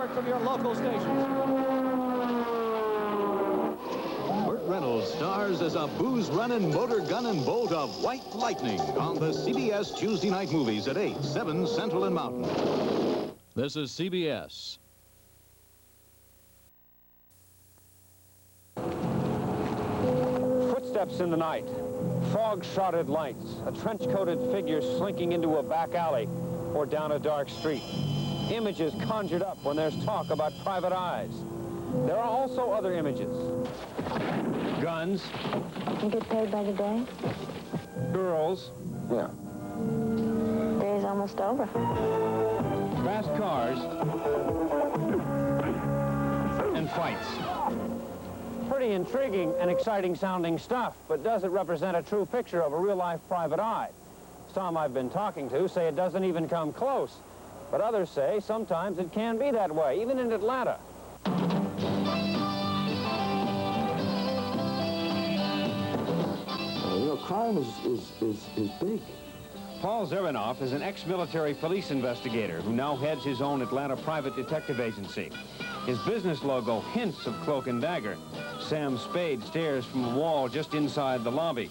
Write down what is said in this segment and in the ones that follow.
word from your local stations. Burt Reynolds stars as a booze-running, motor-gunning bolt of white lightning on the CBS Tuesday night movies at 8, 7 Central and Mountain. This is CBS. Footsteps in the night, fog-shrouded lights, a trench-coated figure slinking into a back alley or down a dark street. Images conjured up when there's talk about private eyes. There are also other images. Guns. You get paid by the day? Girls. Yeah. Day's almost over. Fast cars. And fights. Pretty intriguing and exciting sounding stuff, but does it represent a true picture of a real-life private eye? Some I've been talking to say it doesn't even come close, but others say sometimes it can be that way, even in Atlanta. You know, crime is big. Paul Zerinoff is an ex-military police investigator who now heads his own Atlanta private detective agency. His business logo hints of Cloak and Dagger. Sam Spade stares from a wall just inside the lobby.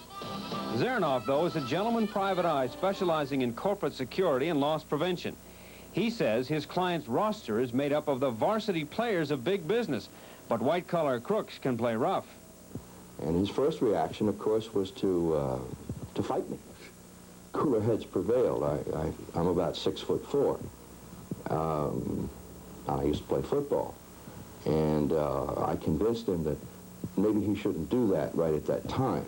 Zerinoff, though, is a gentleman private eye specializing in corporate security and loss prevention. He says his client's roster is made up of the varsity players of big business, but white-collar crooks can play rough. And his first reaction, of course, was to fight me. Cooler heads prevailed. I'm about 6'4". I used to play football. And I convinced him that maybe he shouldn't do that right at that time.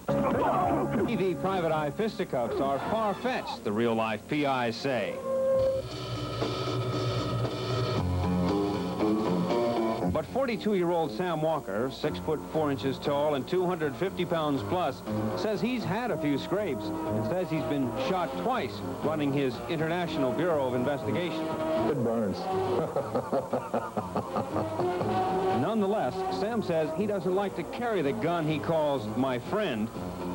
TV private eye fisticuffs are far-fetched, the real-life PIs say. But 42-year-old Sam Walker, 6'4" tall and 250 pounds plus, says he's had a few scrapes and says he's been shot twice running his International Bureau of Investigation. It burns. Nonetheless, Sam says he doesn't like to carry the gun he calls my friend.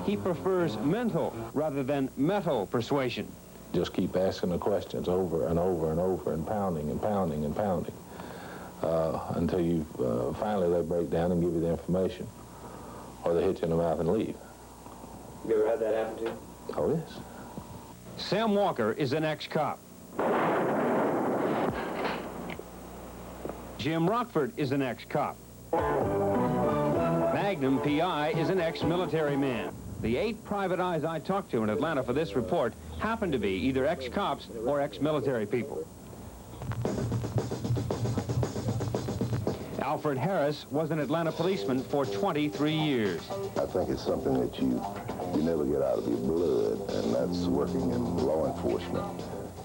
He prefers mental rather than metal persuasion. Just keep asking the questions over and over and over and pounding and pounding and pounding until you finally they break down and give you the information, or they hit you in the mouth and leave. You ever had that happen to you? Oh, yes. Sam Walker is an ex-cop. Jim Rockford is an ex-cop. Magnum P.I. is an ex-military man. The 8 private eyes I talked to in Atlanta for this report happen to be either ex-cops or ex-military people. Alfred Harris was an Atlanta policeman for 23 years. I think it's something that you never get out of your blood, and that's working in law enforcement.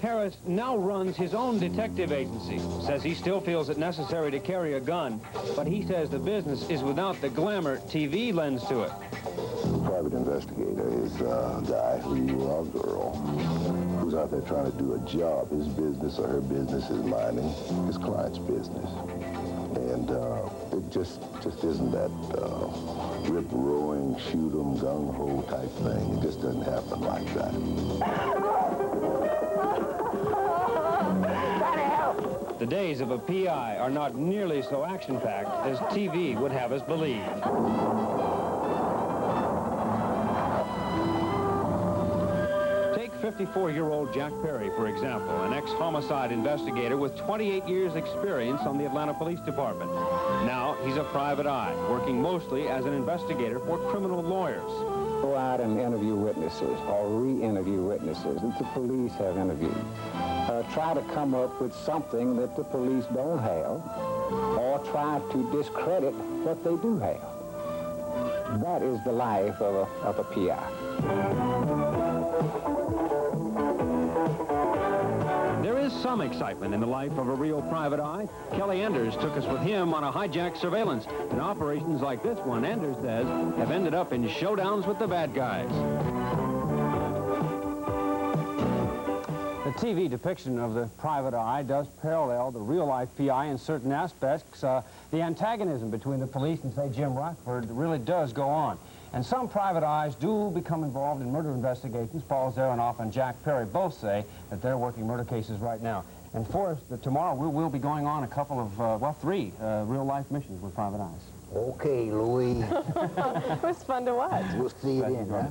Harris now runs his own detective agency, says he still feels it necessary to carry a gun, but he says the business is without the glamour TV lends to it. A private investigator is a guy or a girl who's out there trying to do a job. His business or her business is minding his client's business. And it just isn't that rip-roaring, shoot-'em, gung-ho type thing. It just doesn't happen like that. The days of a PI are not nearly so action-packed as TV would have us believe. Take 54-year-old Jack Perry, for example, an ex-homicide investigator with 28 years' experience on the Atlanta Police Department. Now he's a private eye, working mostly as an investigator for criminal lawyers. Go out and interview witnesses or re-interview witnesses that the police have interviewed. Try to come up with something that the police don't have, or try to discredit what they do have. That is the life of a PI. There is some excitement in the life of a real private eye. Kelly Enders took us with him on a hijacked surveillance, and operations like this one, Enders says, have ended up in showdowns with the bad guys. The TV depiction of the private eye does parallel the real-life PI in certain aspects. The antagonism between the police and, say, Jim Rockford really does go on. And some private eyes do become involved in murder investigations. Paul Zerinoff and Jack Perry both say that they're working murder cases right now. And Forrest, tomorrow we'll be going on a couple of, well, 3 real-life missions with Private Eyes. Okay, Louis. It was fun to watch. We'll see it in, huh?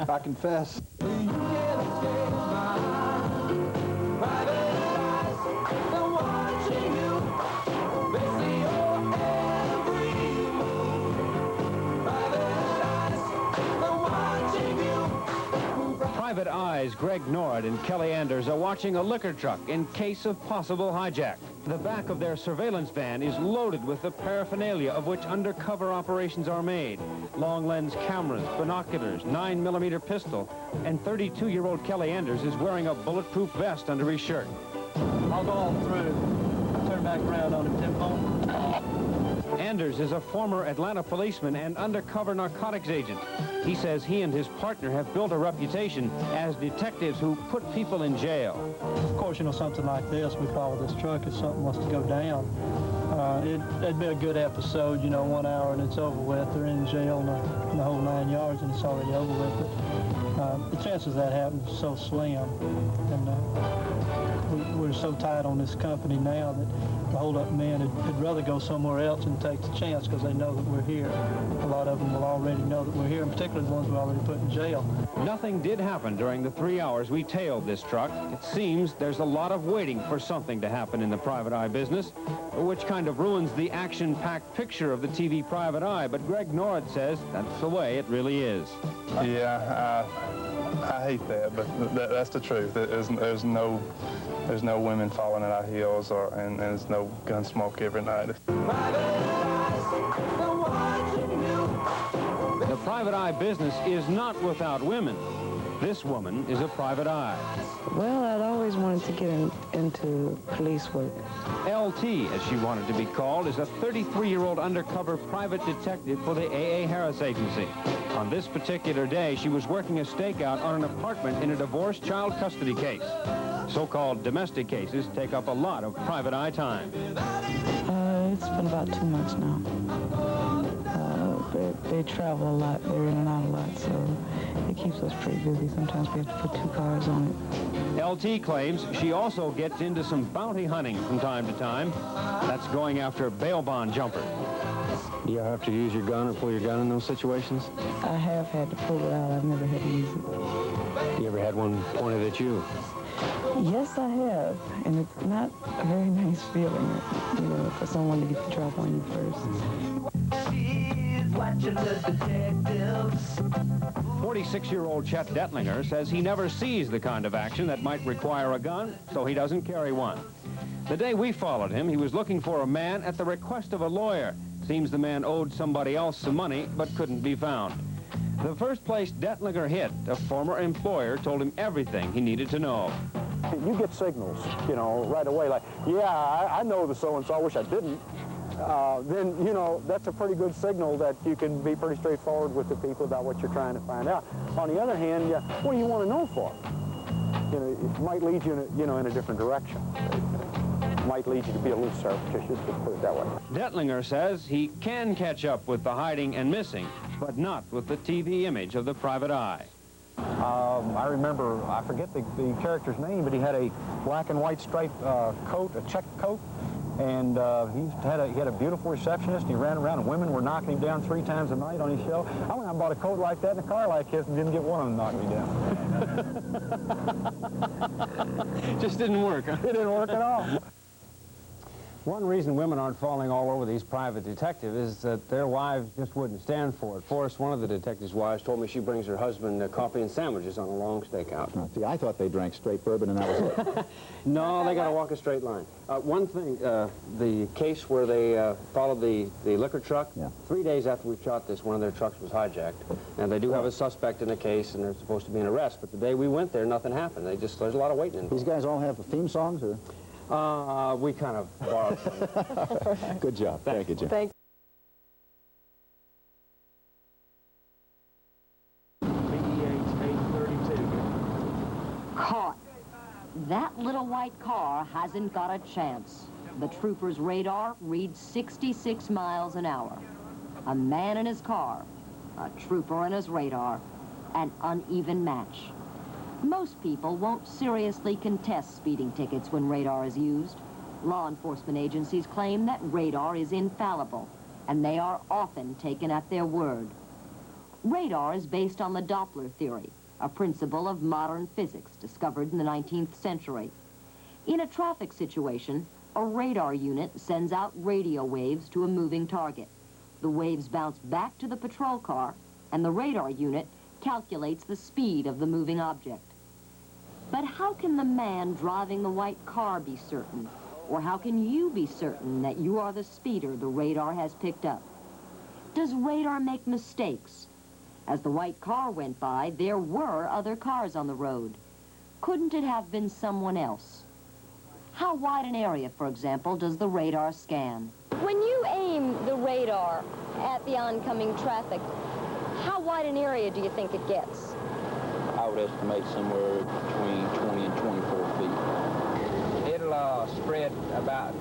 I confess. Private Eyes, Greg Nord and Kelly Anders are watching a liquor truck in case of possible hijack. The back of their surveillance van is loaded with the paraphernalia of which undercover operations are made. Long lens cameras, binoculars, 9mm pistol, and 32-year-old Kelly Anders is wearing a bulletproof vest under his shirt. I'll go on through. Turn back around on him, Tim. Anders is a former Atlanta policeman and undercover narcotics agent. He says he and his partner have built a reputation as detectives who put people in jail. Of course, you know, something like this, we follow this truck if something was to go down. It'd be a good episode, you know, 1 hour and it's over with. They're in jail and the whole 9 yards and it's already over with. But the chances of that happening is so slim. And we're so tight on this company now that the hold-up men would rather go somewhere else and take the chance because they know that we're here. A lot of them will already know that we're here, and particularly the ones we already put in jail. Nothing did happen during the 3 hours we tailed this truck. It seems there's a lot of waiting for something to happen in the private eye business, which kind of ruins the action-packed picture of the TV Private Eye. But Greg Nord says that's the way it really is. Yeah, I hate that, but that's the truth. There's no women falling at our heels, and there's no gun smoke every night. The private eye business is not without women. This woman is a private eye. Well, I'd always wanted to get into police work. LT, as she wanted to be called, is a 33-year-old undercover private detective for the A.A. Harris Agency. On this particular day, she was working a stakeout on an apartment in a divorced child custody case. So-called domestic cases take up a lot of private eye time. It's been about 2 months now. They travel a lot. They're in and out a lot, so it keeps us pretty busy. Sometimes we have to put 2 cars on it. LT claims she also gets into some bounty hunting from time to time. That's going after bail bond jumpers. Do you have to use your gun or pull your gun in those situations? I have had to pull it out. I've never had to use it. You ever had one pointed at you? Yes, I have, and it's not a very nice feeling, you know, for someone to get the drop on you first. 46-year-old Chet Detlinger says he never sees the kind of action that might require a gun, so he doesn't carry one. The day we followed him, he was looking for a man at the request of a lawyer. Seems the man owed somebody else some money, but couldn't be found. The first place Detlinger hit, a former employer told him everything he needed to know. You get signals, you know, right away, like, yeah, I know the so-and-so, I wish I didn't. Then, you know, that's a pretty good signal that you can be pretty straightforward with the people about what you're trying to find out. On the other hand, what do you want to know for? You know, it might lead you, in a different direction. It might lead you to be a little surreptitious, let's put it that way. Detlinger says he can catch up with the hiding and missing, but not with the TV image of the private eye. I remember, I forget the character's name, but he had a black and white striped coat, a checked coat, and he had a beautiful receptionist. He ran around, and women were knocking him down 3 times a night on his show. I went out and bought a coat like that in a car like his and didn't get one of them knock me down. Just didn't work, huh? It didn't work at all. One reason women aren't falling all over these private detectives is that their wives just wouldn't stand for it. Forrest, one of the detectives' wives, told me she brings her husband coffee and sandwiches on a long stakeout. Oh, see, I thought they drank straight bourbon and that was it. No, they got to walk a straight line. One thing, the case where they followed the liquor truck, 3 days after we shot this, one of their trucks was hijacked. And they do have a suspect in the case, and there's supposed to be an arrest. But the day we went there, nothing happened. There's a lot of waiting involved. These guys all have theme songs, or? We kind of borrowed from them. Good job. Thank you, Jim. Thank Caught. That little white car hasn't got a chance. The trooper's radar reads 66 miles an hour. A man in his car, a trooper in his radar, an uneven match. Most people won't seriously contest speeding tickets when radar is used. Law enforcement agencies claim that radar is infallible, and they are often taken at their word. Radar is based on the Doppler theory, a principle of modern physics discovered in the 19th century. In a traffic situation, a radar unit sends out radio waves to a moving target. The waves bounce back to the patrol car, and the radar unit calculates the speed of the moving object. But how can the man driving the white car be certain? Or how can you be certain that you are the speeder the radar has picked up? Does radar make mistakes? As the white car went by, there were other cars on the road. Couldn't it have been someone else? How wide an area, for example, does the radar scan? When you aim the radar at the oncoming traffic, how wide an area do you think it gets? I would estimate somewhere between 20 and 24 feet. It'll spread about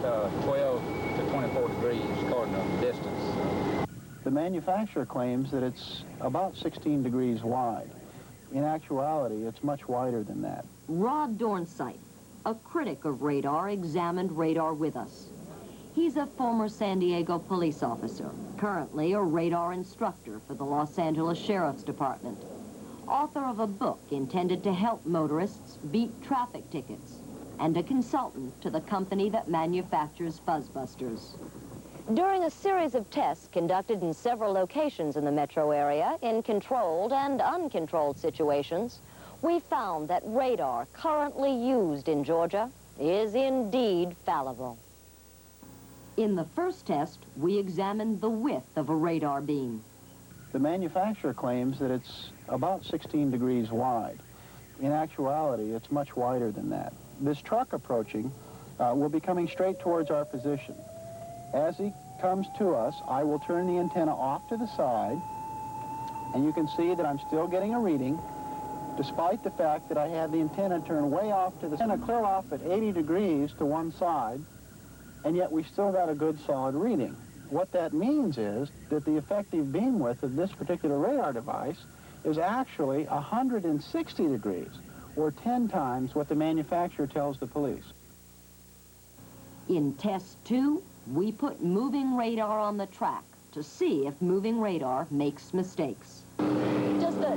12 to 24 degrees cardinal distance. The manufacturer claims that it's about 16 degrees wide. In actuality, it's much wider than that. Rod Dornsight, a critic of radar, examined radar with us. He's a former San Diego police officer, currently a radar instructor for the Los Angeles Sheriff's Department, author of a book intended to help motorists beat traffic tickets, and a consultant to the company that manufactures fuzzbusters. During a series of tests conducted in several locations in the metro area, in controlled and uncontrolled situations, we found that radar currently used in Georgia is indeed fallible. In the first test, we examined the width of a radar beam. The manufacturer claims that it's about 16 degrees wide. In actuality, it's much wider than that. This truck approaching will be coming straight towards our position. As he comes to us, I will turn the antenna off to the side, and you can see that I'm still getting a reading, despite the fact that I had the antenna turned way off to the antenna clear off at 80 degrees to one side, and yet we still got a good solid reading. What that means is that the effective beam width of this particular radar device is actually 160 degrees, or 10 times what the manufacturer tells the police. In test 2, we put moving radar on the track to see if moving radar makes mistakes. Does the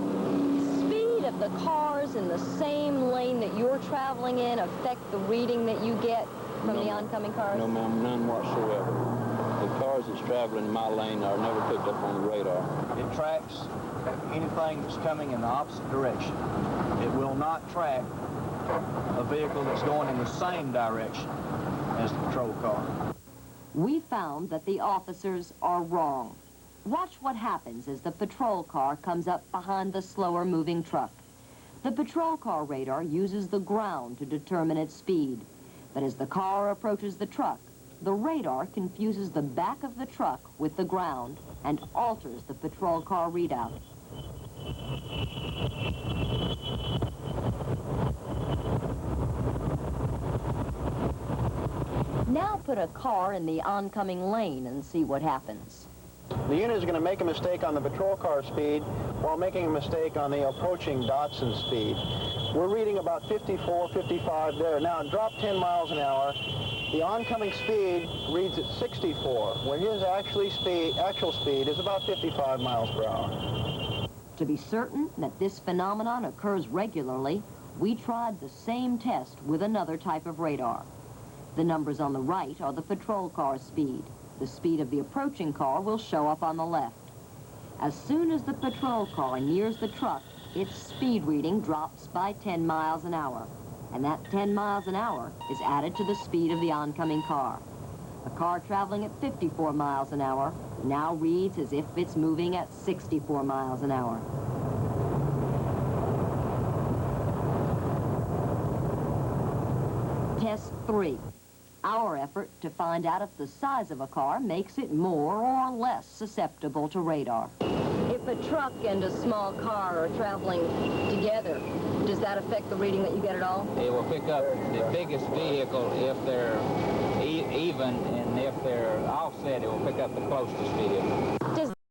speed of the cars in the same lane that you're traveling in affect the reading that you get from the oncoming cars? No, ma'am, none whatsoever. The cars that's traveling in my lane are never picked up on the radar. It tracks anything that's coming in the opposite direction. It will not track a vehicle that's going in the same direction as the patrol car. We found that the officers are wrong. Watch what happens as the patrol car comes up behind the slower moving truck. The patrol car radar uses the ground to determine its speed. But as the car approaches the truck, the radar confuses the back of the truck with the ground and alters the patrol car readout. Now put a car in the oncoming lane and see what happens. The unit is going to make a mistake on the patrol car speed while making a mistake on the approaching Datsun speed. We're reading about 54, 55 there. Now, drop 10 miles an hour. The oncoming speed reads at 64, where his actual speed is about 55 miles per hour. To be certain that this phenomenon occurs regularly, we tried the same test with another type of radar. The numbers on the right are the patrol car speed. The speed of the approaching car will show up on the left. As soon as the patrol car nears the truck, its speed reading drops by 10 miles an hour. And that 10 miles an hour is added to the speed of the oncoming car. A car traveling at 54 miles an hour now reads as if it's moving at 64 miles an hour. Test 3. Our effort to find out if the size of a car makes it more or less susceptible to radar. If a truck and a small car are traveling together, does that affect the reading that you get at all? It will pick up the biggest vehicle if they're even, and if they're offset, it will pick up the closest vehicle.